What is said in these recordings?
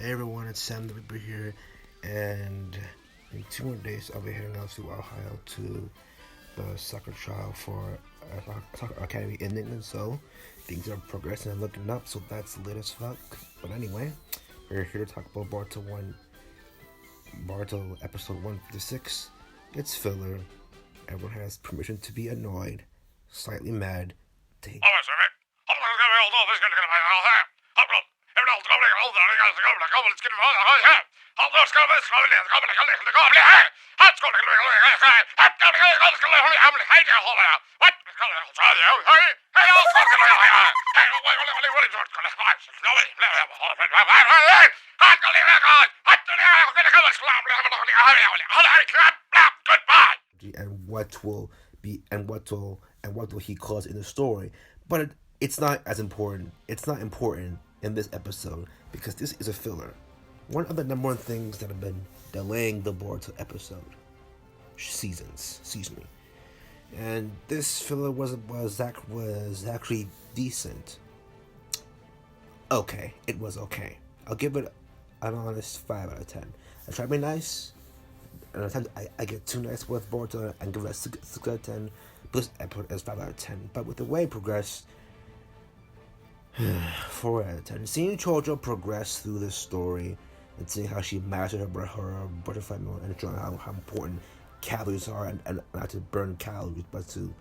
Hey everyone, it's Sam the Reaper here, and in 2 more days I'll be heading out to Ohio to the soccer trial for soccer academy in England. So things are progressing and looking up, so that's lit as fuck. But anyway, we're here to talk about Boruto episode 156. It's filler. Everyone has permission to be annoyed, slightly mad. Take and what will he cause in the story. But it's not as important. It's not important in this episode because this is a filler. One of the number one things that have been delaying the Boruto episode seasons, excuse me. And this filler was actually decent. Okay, it was okay. I'll give it an honest 5 out of 10. I tried to be nice, and at times I get too nice with Boruto and give it a 6 out of 10. This episode is 5 out of 10. But with the way it progressed, 4 out of 10. Seeing Chojo progress through this story and seeing how she mastered her butterfly mode and showing how important calories are and not to burn calories, but to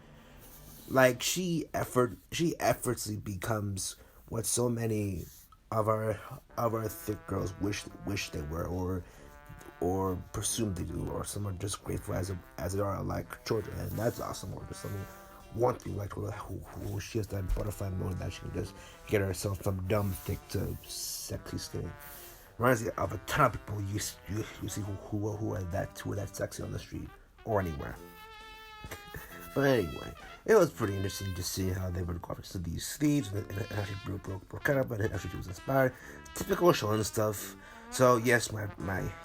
she effortlessly becomes what so many of our thick girls wish they were or presume they do, or some are just grateful as they are like children, and that's awesome. Or just someone want to be like her, who she has that butterfly mode that she can just get herself from dumb thick to sexy skinny. Reminds me of a ton of people you see who are that sexy on the street or anywhere. But anyway, it was pretty interesting to see how they would go after these thieves and how she broke up and how she was inspired. Typical shonen stuff. So yes, my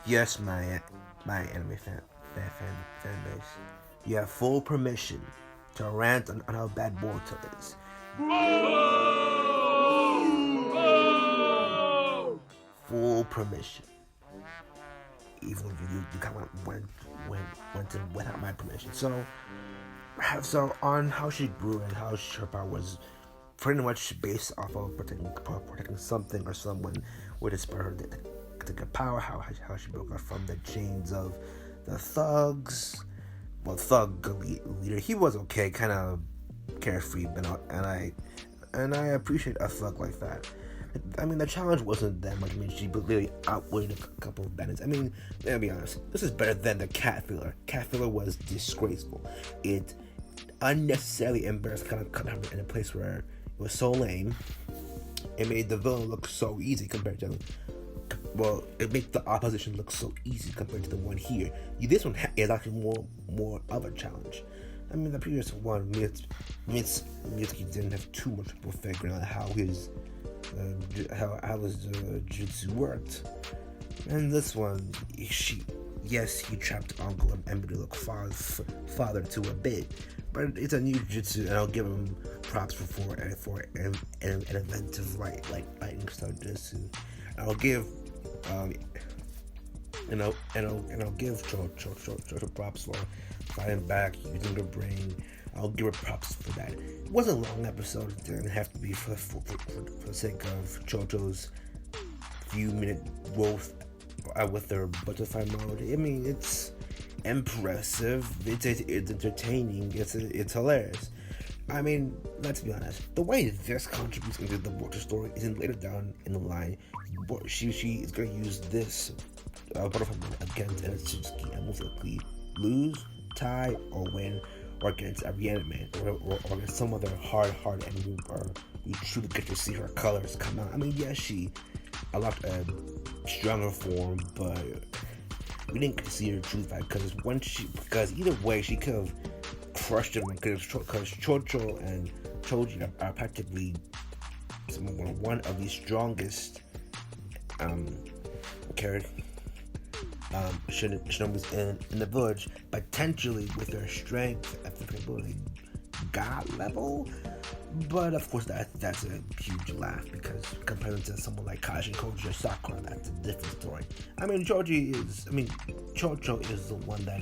anime fan base, you have full permission to rant on how bad Boruto is. Full permission. Even if you kind of went in without my permission. So on how she grew and how her power was pretty much based off of protecting something or someone would inspire her to get power. How she broke out from the chains of the thugs. Well, thug leader. He was okay, kind of carefree, and I appreciate a thug like that. I mean, the challenge wasn't that much. I mean, she literally outweighed a couple of bandits. I mean, let's be honest. This is better than the cat filler. Cat filler was disgraceful. It unnecessarily embarrassed kind of in a place where it was so lame. It made the villain look so easy compared to, well, it made the opposition look so easy compared to the one here. This one is actually more of a challenge. I mean, the previous one Mitsuki didn't have too much trouble figuring out how his jutsu worked. And this one, he trapped uncle and made it look father to a bit. But it's a new jutsu, and I'll give him props for an inventive lightning style jutsu. I'll give I'll give Cho props for fighting back, using her brain. I'll give her props for that. It wasn't a long episode. It didn't have to be for the sake of Chocho's few-minute growth with their butterfly mode. I mean, it's impressive. It's entertaining. It's hilarious. I mean, let's be honest. The way this contributes into the Boruto story isn't later down in the line. She is going to use this butterfly mode against Enetsuki and most likely lose, tie, or win, or against every anime, or against some other hard enemy, or we truly get to see her colors come out. I mean, yes, she unlocked a stronger form, but we didn't get to see her true fight because either way she could have crushed him, because Chocho and Choji are practically one of the strongest shinobis in the village, potentially with their strength at the ability god level. But of course, that's a huge laugh because compared to someone like Kaji, Koji, or Sakura, that's a different story. I mean, Chocho is the one that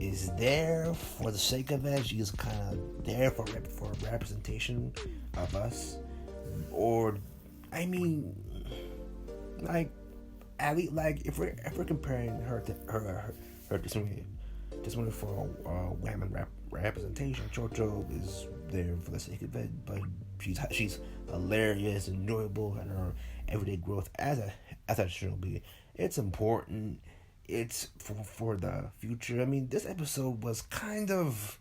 is there for the sake of it. She's kind of there for representation of us, or I mean, like at least like if we're comparing her to her just one for women representation. Chocho is there for the sake of it, but she's hilarious, enjoyable, and her everyday growth as a should be. It's important. It's for the future. I mean, this episode was kind of.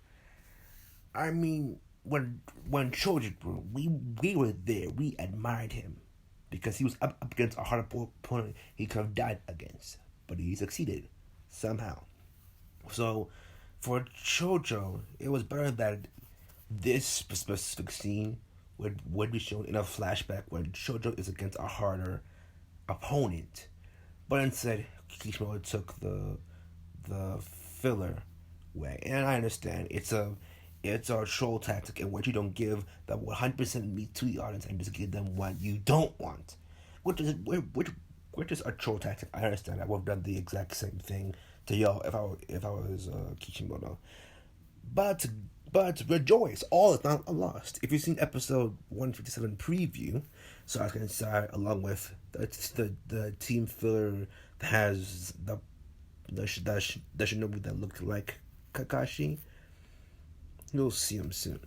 I mean, when Chojo grew, we were there. We admired him because he was up against a hard opponent he could have died against, but he succeeded somehow. So, for Chojo, it was better that this specific scene would be shown in a flashback when Chojo is against a harder opponent, but instead Kishimoto took the filler way. And I understand it's a troll tactic in which you don't give the 100% meat to the audience and just give them what you don't want, which is a troll tactic. I understand. I would have done the exact same thing to y'all if I was Kishimoto. But rejoice, all is not lost. If you've seen episode 157 preview, so I was going to say along with the team filler that has the shinobi that looked like Kakashi, you'll see him soon.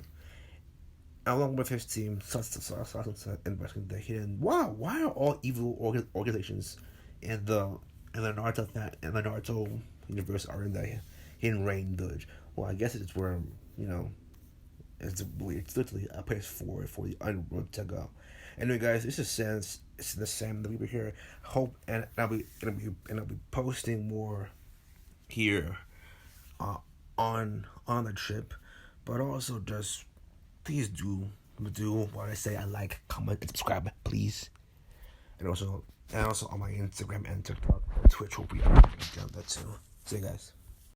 Along with his team, Sasha and Wrestling the Hidden. Wow, why are all evil organizations in the Naruto universe are in the Hidden Rain Village? Well, I guess it's where it's literally a place for the underworld to go. Anyway, guys, this is the Sam that we were here. Hope and I'll be posting more here on the trip, but also just please do what I say. I like, comment, and subscribe, please, and also on my Instagram and TikTok, and Twitch will be on that too. See you guys.